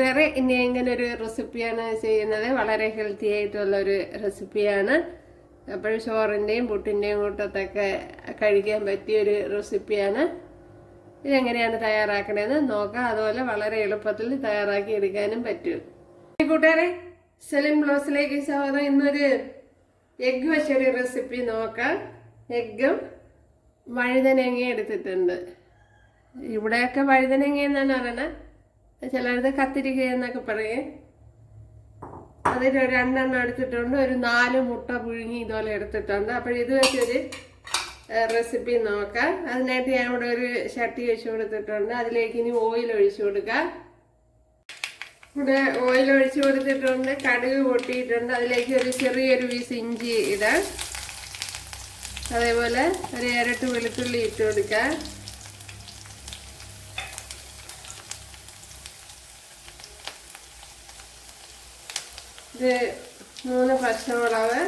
കൂട്ടുകാരെ, ഇനി ഇങ്ങനെ ഒരു റെസിപ്പിയാണ് ചെയ്യുന്നത്. വളരെ ഹെൽത്തി ആയിട്ടുള്ള ഒരു റെസിപ്പിയാണ്. അപ്പോൾ ചോറിൻ്റെയും പുട്ടിൻ്റെയും കൂട്ടത്തൊക്കെ കഴിക്കാൻ പറ്റിയൊരു റെസിപ്പിയാണ്. ഇതെങ്ങനെയാണ് തയ്യാറാക്കണതെന്ന് നോക്കാം. അതുപോലെ വളരെ എളുപ്പത്തിൽ തയ്യാറാക്കി എടുക്കാനും പറ്റും. കൂട്ടുകാരെ, സെലിം ബ്ലോസിലേക്ക് സ്വാഗതം. ഇന്നൊരു എഗ്ഗ് വെച്ചൊരു റെസിപ്പി നോക്കാം. എഗ്ഗും വഴുതനങ്ങ എടുത്തിട്ടുണ്ട്. ഇവിടെയൊക്കെ വഴുതനങ്ങ എന്നാണ് പറയണത്, ചിലത് കത്തിരിക്ക എന്നൊക്കെ പറയും. അതിൽ രണ്ടെണ്ണം എടുത്തിട്ടുണ്ട്. ഒരു 4 മുട്ട പുഴുങ്ങി ഇതുപോലെ എടുത്തിട്ടുണ്ട്. അപ്പോൾ ഇത് വെച്ചൊരു റെസിപ്പി നോക്കാം. അതിനായിട്ട് ഞാൻ ഇവിടെ ഒരു ചട്ടി വെച്ച് കൊടുത്തിട്ടുണ്ട്. അതിലേക്ക് ഇനി ഓയിൽ ഒഴിച്ചു കൊടുക്കാം. ഇവിടെ ഓയിൽ ഒഴിച്ചു കൊടുത്തിട്ടുണ്ട്. കടുക് പൊട്ടിയിട്ടുണ്ട്. അതിലേക്ക് ഒരു ചെറിയൊരു പീസ് ഇഞ്ചി ഇടാം. അതേപോലെ ഒരു ഇരട്ട് വെളുത്തുള്ളി ഇട്ട് കൊടുക്കാം. ഇത് 3 പച്ചമുളക്,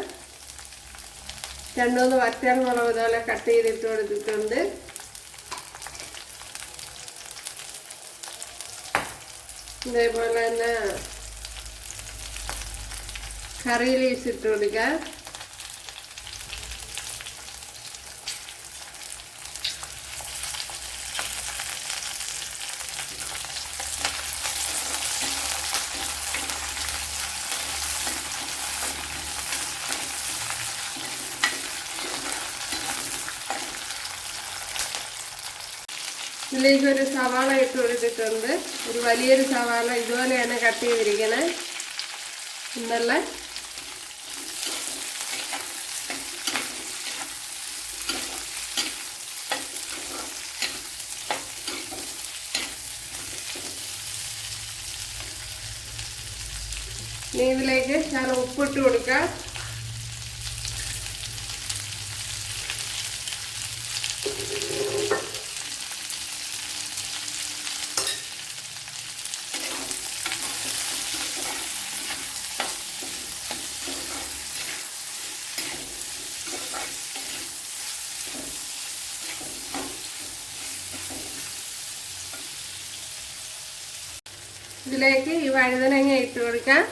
2-3 വറ്റൽമുളക് ഇതുപോലെ കട്ട് ചെയ്തിട്ട് കൊടുത്തിട്ടുണ്ട്. ഇതേപോലെ തന്നെ കറി ലീവ്സ് ഇട്ട് കൊടുക്കാം. ഇതിലേക്ക് ഒരു സവാള ഇട്ട് കൊടുത്തിട്ടുണ്ട്. ഒരു വലിയൊരു സവാള ഇതുപോലെയാണ് കട്ട് ചെയ്തിരിക്കണേ. ഇന്നല്ല ഇതിലേക്ക് ഞാൻ ഉപ്പിട്ട് കൊടുക്കാം. ഇതിലേക്ക് ഈ വഴുതനങ്ങ ഇട്ട് കൊടുക്കാം.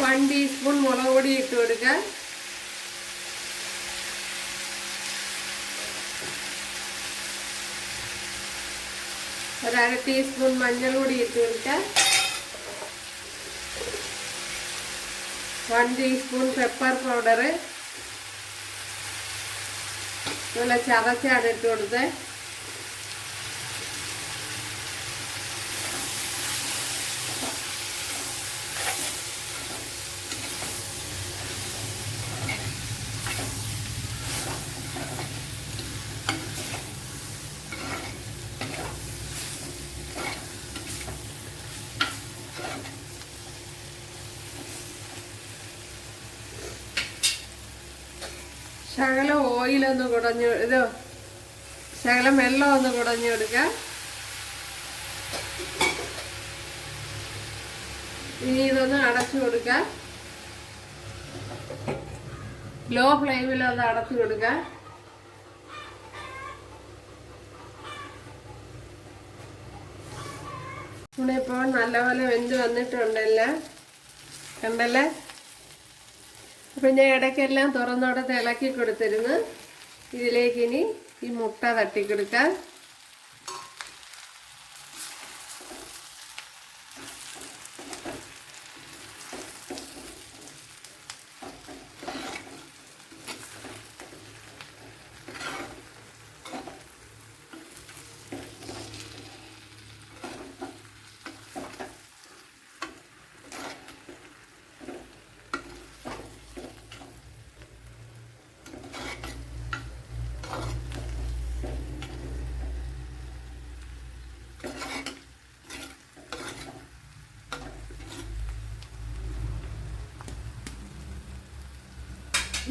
वन ടീസ്പൂൺ മുളക് പൊടി ഇട്ട് കൊടുക്കാം. ഒരു 1/2 ടീസ്പൂൺ മഞ്ഞൾ പൊടി ഇട്ട് കൊടുക്കാം. 1 ടീസ്പൂൺ പെപ്പർ പൗഡർ നല്ല ചതച്ചാണ് ഇട്ട് കൊടുത്തത്. ശകലം ഓയിലൊന്ന് കുടഞ്ഞു ശകലം വെള്ളം ഒന്ന് കുടഞ്ഞു കൊടുക്കാം. ഇനി ഇതൊന്ന് അടച്ചു കൊടുക്കാം. ലോ ഫ്ലെയിമിലൊന്ന് അടച്ചു കൊടുക്കാം. ഇവിടെ ഇപ്പോൾ നല്ലപോലെ വെന്ത് വന്നിട്ടുണ്ടല്ലോ, കണ്ടല്ലേ. അപ്പം ഞാൻ ഇടയ്ക്കെല്ലാം തുറന്നോടത്ത് ഇളക്കി കൊടുത്തിരുന്നു. ഇതിലേക്ക് ഇനി ഈ മുട്ട തട്ടിക്കൊടുക്കാം.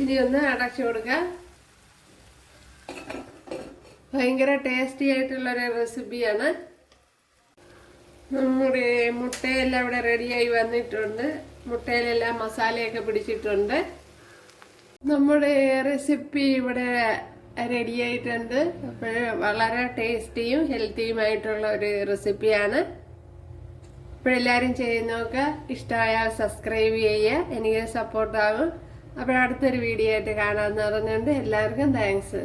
ഇനി ഒന്ന് അടച്ചു കൊടുക്കാം. ഭയങ്കര ടേസ്റ്റി ആയിട്ടുള്ളൊരു റെസിപ്പിയാണ്. നമ്മുടെ മുട്ടയെല്ലാം ഇവിടെ റെഡിയായി വന്നിട്ടുണ്ട്. മുട്ടയിലെല്ലാം മസാലയൊക്കെ പിടിച്ചിട്ടുണ്ട്. നമ്മുടെ റെസിപ്പി ഇവിടെ റെഡിയായിട്ടുണ്ട്. അപ്പോൾ വളരെ ടേസ്റ്റിയും ഹെൽത്തിയുമായിട്ടുള്ള ഒരു റെസിപ്പിയാണ്. അപ്പോഴെല്ലാവരും ചെയ്ത് നോക്കുക. ഇഷ്ടമായാൽ സബ്സ്ക്രൈബ് ചെയ്യുക, എനിക്ക് സപ്പോർട്ടാകും. അപ്പോൾ അടുത്തൊരു വീഡിയോ ആയിട്ട് കാണാമെന്ന് പറഞ്ഞുകൊണ്ട് എല്ലാവർക്കും താങ്ക്സ്.